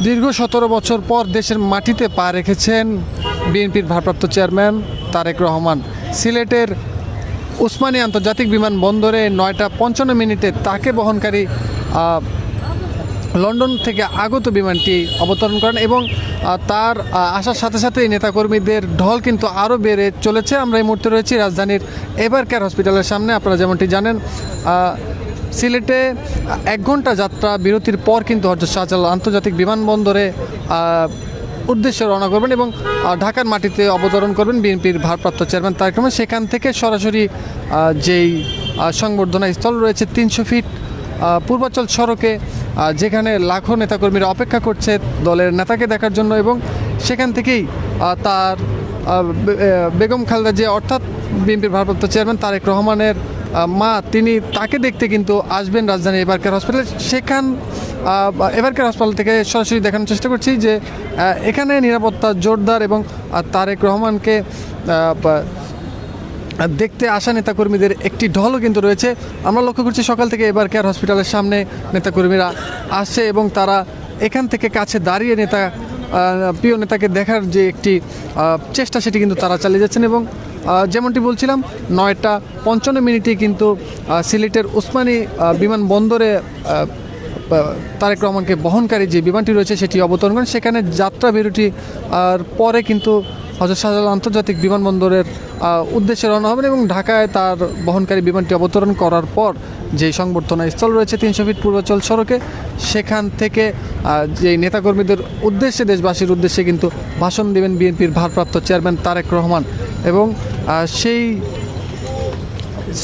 দীর্ঘ 17 বছর পর দেশের মাটিতে পা রেখেছেন বিএনপির ভারপ্রাপ্ত চেয়ারম্যান তারেক রহমান। সিলেটের উসমানী আন্তর্জাতিক বিমানবন্দরে 9:55 তাকে বহনকারী লন্ডন থেকে আগত বিমানটি অবতরণ করেন এবং তার আসার সাথে সাথেই নেতাকর্মীদের ঢল কিন্তু আরও বেড়ে চলেছে। আমরা এই মুহূর্তে রয়েছি রাজধানীর এভারকেয়ার হসপিটালের সামনে। আপনারা যেমনটি জানেন, সিলেটে 1 ঘন্টা যাত্রা বিরতির পর কিন্তু হযরত শাহজালাল আন্তর্জাতিক বিমানবন্দরে উদ্দেশ্যে রওনা করবেন এবং ঢাকার মাটিতে অবতরণ করবেন বিএনপির ভারপ্রাপ্ত চেয়ারম্যান তারেক রহমান। সেখান থেকে সরাসরি যেই সংবর্ধনা স্থল রয়েছে 300 ফিট পূর্বাচল সড়কে, যেখানে লাখো নেতাকর্মীরা অপেক্ষা করছে দলের নেতাকে দেখার জন্য, এবং সেখান থেকেই তার বেগম খালেদা জিয়া অর্থাৎ বিএনপির ভারপ্রাপ্ত চেয়ারম্যান তারেক রহমানের মা, তিনি তাকে দেখতে কিন্তু আসবেন রাজধানী এভারকেয়ার হসপিটালে। এভারকেয়ার হাসপাতাল থেকে সরাসরি দেখানোর চেষ্টা করছি যে এখানে নিরাপত্তা জোরদার এবং তারেক রহমানকে দেখতে আসা নেতাকর্মীদের একটি ঢলও কিন্তু রয়েছে। আমরা লক্ষ্য করছি সকাল থেকে এভারকেয়ার হসপিটালের সামনে নেতাকর্মীরা আসছে এবং তারা এখান থেকে কাছে দাঁড়িয়ে প্রিয় নেতাকে দেখার যে একটি চেষ্টা, সেটি কিন্তু তারা চালিয়ে যাচ্ছেন। এবং যেমনটি বলছিলাম, 9:55 কিন্তু সিলেটের উসমানী বিমানবন্দরে তারেক রহমানকে বহনকারী যে বিমানটি রয়েছে সেটি অবতরণ করেন। সেখানে যাত্রা বিরতি আর পরে কিন্তু হযরত শাহজালাল আন্তর্জাতিক বিমানবন্দরের উদ্দেশ্যে রওনা হবেন এবং ঢাকায় তার বহনকারী বিমানটি অবতরণ করার পর যে সংবর্ধনা স্থল রয়েছে 300 ফিট পূর্বাচল সড়কে, সেখান থেকে যে নেতাকর্মীদের উদ্দেশ্যে, দেশবাসীর উদ্দেশ্যে কিন্তু ভাষণ দেবেন বিএনপির ভারপ্রাপ্ত চেয়ারম্যান তারেক রহমান। এবং সেই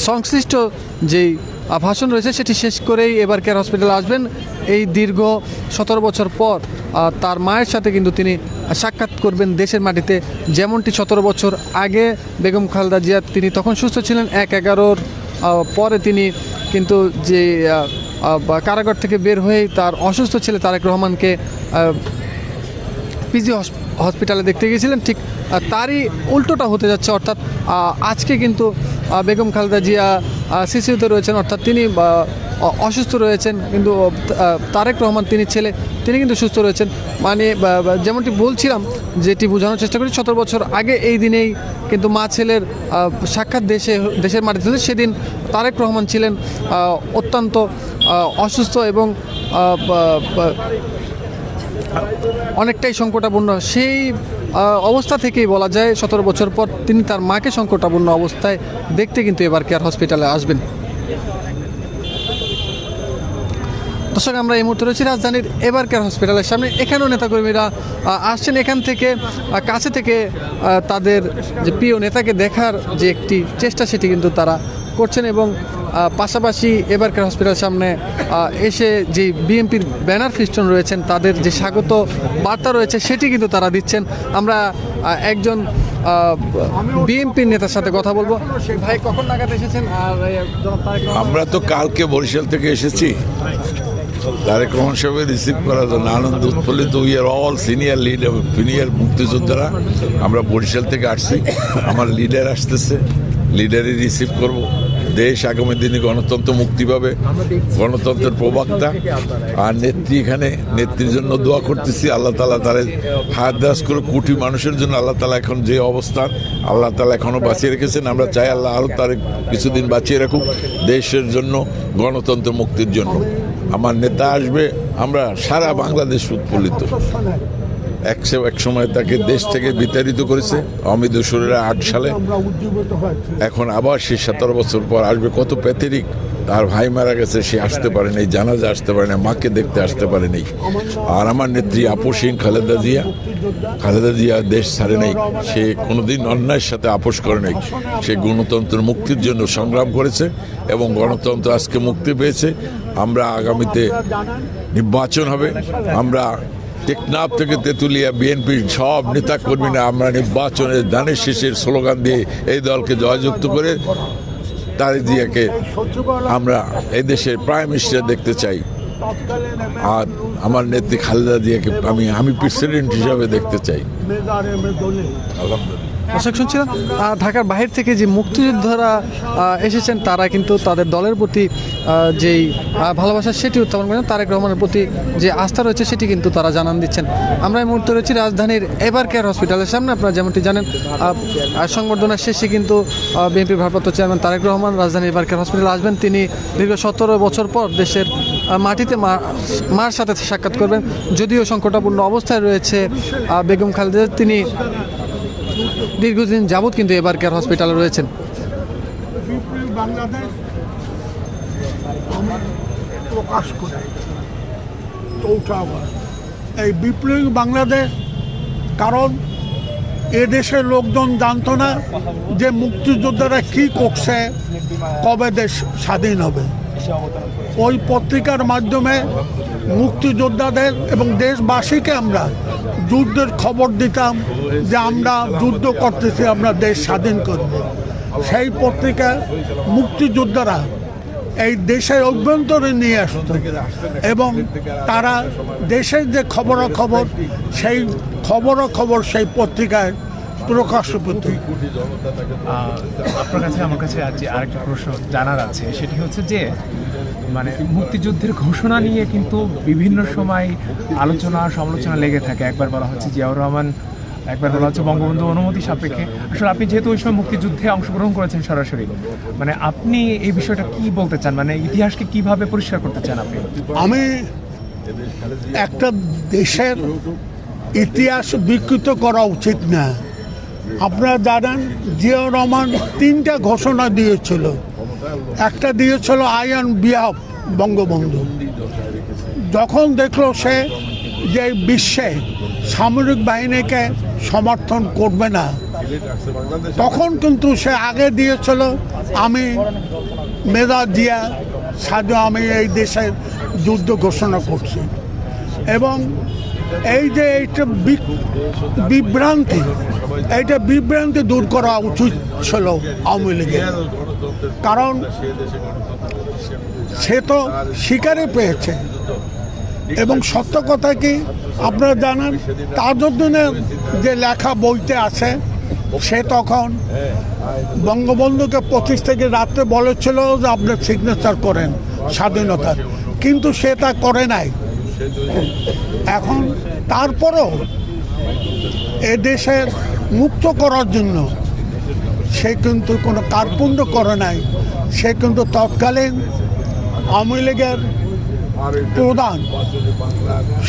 সংশ্লিষ্ট যেই ভাষণ রয়েছে সেটি শেষ করেই এভারকেয়ার হসপিটালে আসবেন। এই দীর্ঘ 17 বছর পর তার মায়ের সাথে কিন্তু তিনি সাক্ষাৎ করবেন দেশের মাটিতে। যেমনটি 17 বছর আগে বেগম খালেদা জিয়া, তিনি তখন সুস্থ ছিলেন, 1/11 পরে তিনি কিন্তু যে কারাগার থেকে বের হয়েই তার অসুস্থ ছেলে তারেক রহমানকে পিজি হসপিটালে দেখতে গিয়েছিলেন। ঠিক তারই উল্টোটা হতে যাচ্ছে, অর্থাৎ আজকে কিন্তু বেগম খালেদা জিয়া সিসিউতে রয়েছেন, অর্থাৎ তিনি অসুস্থ রয়েছেন, কিন্তু তারেক রহমান তিনি ছেলে, তিনি কিন্তু সুস্থ রয়েছেন। মানে যেমনটি বলছিলাম, যেটি বোঝানোর চেষ্টা করি, 17 বছর আগে এই দিনেই কিন্তু মা ছেলের সাক্ষাৎ দেশের মাটিতে ছিল। সেদিন তারেক রহমান ছিলেন অত্যন্ত অসুস্থ এবং অনেকটাই সংকটাপন্ন। সেই অবস্থা থেকেই বলা যায় 17 বছর পর তিনি তার মাকে সংকটাপন্ন অবস্থায় দেখতে কিন্তু এভারকেয়ার হসপিটালে আসবেন। দর্শক, আমরা এই মুহূর্তে রয়েছি রাজধানীর এভারকেয়ার হসপিটালের সামনে। এখানেও নেতাকর্মীরা আসছেন এখান থেকে কাছে থেকে তাদের যে প্রিয় নেতাকে দেখার যে একটি চেষ্টা, সেটি কিন্তু তারা করছেন। এবং পাশাপাশি এভারকেয়ার হসপিটালের সামনে এসে যে বিএনপির ব্যানার ফিস্টন রয়েছেন, তাদের যে স্বাগত বার্তা রয়েছে সেটি কিন্তু তারা দিচ্ছেন। আমরা একজন বিএনপির নেতার সাথে কথা বলবো। ভাই, কখন নাগাদ এসেছেন? আর আমরা তো কালকে বরিশাল থেকে এসেছি তারেক রহমান সাহেবের রিসিভ করার জন্য। আনন্দ উৎফুল্লিত, we are all senior leader, senior মুক্তিযোদ্ধারা আমরা বরিশাল থেকে আসছি। আমার লিডার আসতেছে, লিডারই রিসিভ করব। দেশ আগামী দিনে গণতন্ত্র মুক্তি পাবে, গণতন্ত্রের প্রবক্তা আর নেত্রী, এখানে নেত্রীর জন্য দোয়া করতেছি। আল্লাহ তালা তার হাত দাস করে কোটি মানুষের জন্য আল্লাহ তালা এখন যে অবস্থান আল্লাহ তালা এখনও বাঁচিয়ে রেখেছেন। আমরা চাই আল্লাহ আরও তার কিছুদিন বাঁচিয়ে রাখুক দেশের জন্য, গণতন্ত্র মুক্তির জন্য। আমার নেতা আসবে, আমরা সারা বাংলাদেশ উৎফুল্লিত। এক সময় তাকে দেশ থেকে বিতাড়িত করেছে আওয়ামী দোসরেরা 8 সালে, এখন আবার সে 17 বছর পর আসবে। কত প্যাথেটিক, তার ভাই মারা গেছে, সে আসতে পারে নাই, জানাজা আসতে পারে না, মাকে দেখতে আসতে পারে নাই। আর আমার নেত্রী আপোষহীন খালেদা জিয়া দেশ ছাড়ে নাই, সে কোনোদিন অন্যায়ের সাথে আপোষ করে নাই। সে গণতন্ত্রের মুক্তির জন্য সংগ্রাম করেছে এবং গণতন্ত্র আজকে মুক্তি পেয়েছে। আমরা আগামীতে নির্বাচন হবে, আমরা টেকনাফ থেকে তেঁতুলিয়া বিএনপির সব নেতা কর্মীরা আমরা নির্বাচনের ধানের শেষের স্লোগান দিয়ে এই দলকে জয়যুক্ত করে তারেক জিয়াকে আমরা এই দেশের প্রাইম মিনিস্টার দেখতে চাই। আর আমার নেত্রী খালেদা জিয়াকে আমি প্রেসিডেন্ট হিসাবে দেখতে চাই। আলহামদুলিল্লাহ। দর্শক শুনছিলাম ঢাকার বাহির থেকে যে মুক্তিযোদ্ধারা এসেছেন তারা কিন্তু তাদের দলের প্রতি যেই ভালোবাসা সেটি উত্থাপন করেন, তারেক রহমানের প্রতি যে আস্থা রয়েছে সেটি কিন্তু তারা জানান দিচ্ছেন। আমরা এই মুহূর্তে রয়েছি রাজধানীর এভার কেয়ার হসপিটালের সামনে। আপনারা যেমনটি জানেন সংবর্ধনার শেষে কিন্তু বিএনপির ভারপ্রাপ্ত চেয়ারম্যান তারেক রহমান রাজধানী এভার কেয়ার হসপিটালে আসবেন। তিনি দীর্ঘ 17 বছর পর দেশের মাটিতে মার সাথে সাক্ষাৎ করবেন। যদিও সংকটাপূর্ণ অবস্থায় রয়েছে বেগম খালেদা, তিনি দীর্ঘদিন যাবৎ কিন্তু এভার কেয়ার হসপিটালে রয়েছেন। বাংলাদেশ প্রকাশ করে এই বিপ্লবী বাংলাদেশ, কারণ এদেশের লোকজন জানতো না যে মুক্তিযোদ্ধারা কি করছে, কবে দেশ স্বাধীন হবে। ওই পত্রিকার মাধ্যমে মুক্তিযোদ্ধাদের এবং দেশবাসীকে আমরা যুদ্ধের খবর দিতাম যে আমরা যুদ্ধ করতেছি, আমরা দেশ স্বাধীন করব। সেই পত্রিকা মুক্তিযোদ্ধারা এই দেশের অভ্যন্তরে নিয়ে আসত এবং তারা দেশের যে খবরাখবর সেই খবরাখবর সেই পত্রিকায় প্রকাশ পেত। আপনার কাছে আমার কাছে আরেকটা প্রশ্ন জানার আছে, সেটি হচ্ছে যে মানে মুক্তিযুদ্ধের ঘোষণা নিয়ে কিন্তু বিভিন্ন সময় আলোচনা সমালোচনা লেগে থাকে। একবার বলা হচ্ছে জিয়াউর রহমান, একবার বলা হচ্ছে বঙ্গবন্ধু অনুমতি সাপেক্ষে। আসলে আপনি যেহেতু ওই সময় মুক্তিযুদ্ধে অংশগ্রহণ করেছেন সরাসরি, মানে আপনি এই বিষয়টা কি বলতে চান, মানে ইতিহাসকে কিভাবে পরিষ্কার করতে চান আপনি? আমি একটা দেশের ইতিহাস বিকৃত করা উচিত না। আপনারা জানেন জিয়াউর রহমান 3টা ঘোষণা দিয়েছিল। একটা দিয়েছিল আই অন বিহাফ বঙ্গবন্ধু। যখন দেখলো সে যে বিশ্বে সামরিক বাহিনীকে সমর্থন করবে না, তখন কিন্তু সে আগে দিয়েছিল আমি মেজর জিয়া সাজু, আমি এই দেশের যুদ্ধ ঘোষণা করছি। এবং এই যে এইটা বিভ্রান্তি দূর করা উচিত ছিল আওয়ামী লীগের, কারণ সে তো শিকারে পেয়েছে। এবং সত্য কথা কি আপনারা জানেন, তাজউদ্দিনের যে লেখা বইতে আছে, সে তখন বঙ্গবন্ধুকে 25 থেকে রাত্রে বলেছিল যে আপনি সিগনেচার করেন স্বাধীনতার, কিন্তু সে তা করে নাই। এখন তারপরও এদেশের মুক্ত করার জন্য সে কিন্তু কোনো কার্পণ্য করে নাই। সে কিন্তু তৎকালীন আওয়ামী লীগের প্রধান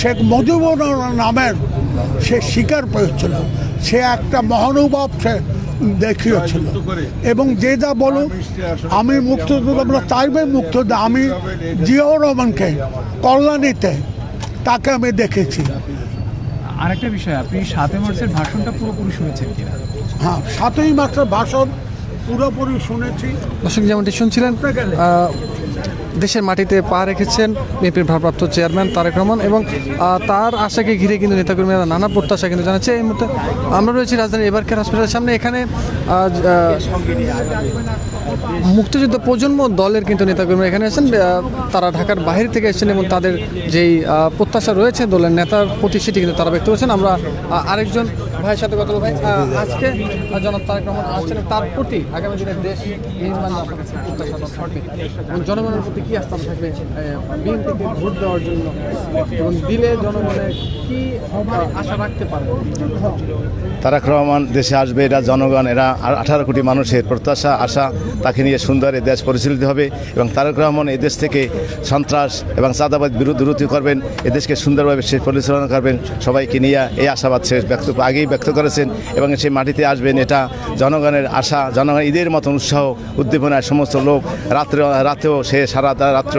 শেখ মুজিবুর নামের সে স্বীকার পেয়েছিল, সে একটা মহানুভব সে দেখিয়েছিল। এবং যে যা বলুক, আমি মুক্তিযুদ্ধ, আমরা চাইবে মুক্তিযুদ্ধ। আমি জিয়াউর রহমানকে কল্যাণীতে তাকে আমি দেখেছি। আরেকটা বিষয়, আপনি 7 মার্চের ভাষণটা পুরোপুরি শুনেছেন কিনা? হ্যাঁ, 7ই মার্চের ভাষণ পুরোপুরি শুনেছি। দর্শক যেমনটি শুনছিলেন, দেশের মাটিতে পা রেখেছেন বিএনপির ভারপ্রাপ্ত চেয়ারম্যান তারেক রহমান এবং তার আশাকে ঘিরে কিন্তু নেতাকর্মীরা নানা প্রত্যাশা কিন্তু জানাচ্ছে। এই মুহূর্তে আমরা রয়েছি রাজধানীর এভার কেয়ার হসপিটালের সামনে। এখানে মুক্তিযুদ্ধ প্রজন্ম দলের কিন্তু নেতাকর্মীরা এখানে এসেছেন। তারা ঢাকার বাইরে থেকে এসেছেন এবং তাদের যেই প্রত্যাশা রয়েছে দলের নেতার প্রতি সেটি কিন্তু তারা ব্যক্ত করেছেন। আমরা আরেকজন ভাইয়ের সাথে কথা বলবো। ভাই, আজকে জনাব তারেক রহমান আসছেন, তার প্রতি আগামী দিনের দেশ নির্মাণ প্রত্যাশা থাকবে এবং জনগণের প্রতি কি আস্থা থাকবে বিএনপিকে ভোট দেওয়ার জন্য এবং দিলে জনগণের কি আশা রাখতে পারে? তারেক রহমান দেশে আসবে, এরা জনগণ, এরা 18 কোটি মানুষের প্রত্যাশা আশা, তাকে নিয়ে সুন্দর এই দেশ পরিচালিত হবে এবং তারেক রহমান এই দেশ থেকে সন্ত্রাস এবং চাঁদাবাদ বিরোধী করবেন, এদেশকে সুন্দরভাবে সে পরিচালনা করবেন, সবাইকে নিয়ে এই আশাবাদ সে আগেই ব্যক্ত করেছেন এবং সেই মাটিতে আসবেন। এটা জনগণের আশা। জনগণ ঈদের মতন উৎসাহ উদ্দীপনায় সমস্ত লোক রাতেও সে সারা রাত্র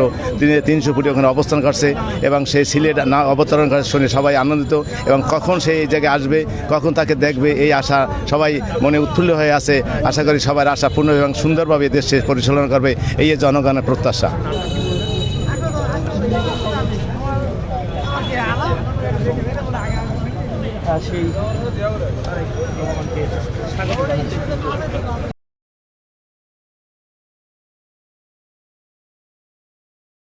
300 ফুটে ওখানে অবস্থান করছে এবং সেই সিলেট না অবতরণ করে শুনে সবাই আনন্দিত এবং কখন সে এই জায়গায় আসবে, কখন তাকে দেখবে, এই আশা সবাই মনে উৎফুল্ল হয়ে আছে। আশা করি সবার আশা পূর্ণ এবং সুন্দরভাবে দেশে পরিচালনা করবে, এই জনগণের প্রত্যাশা। সেই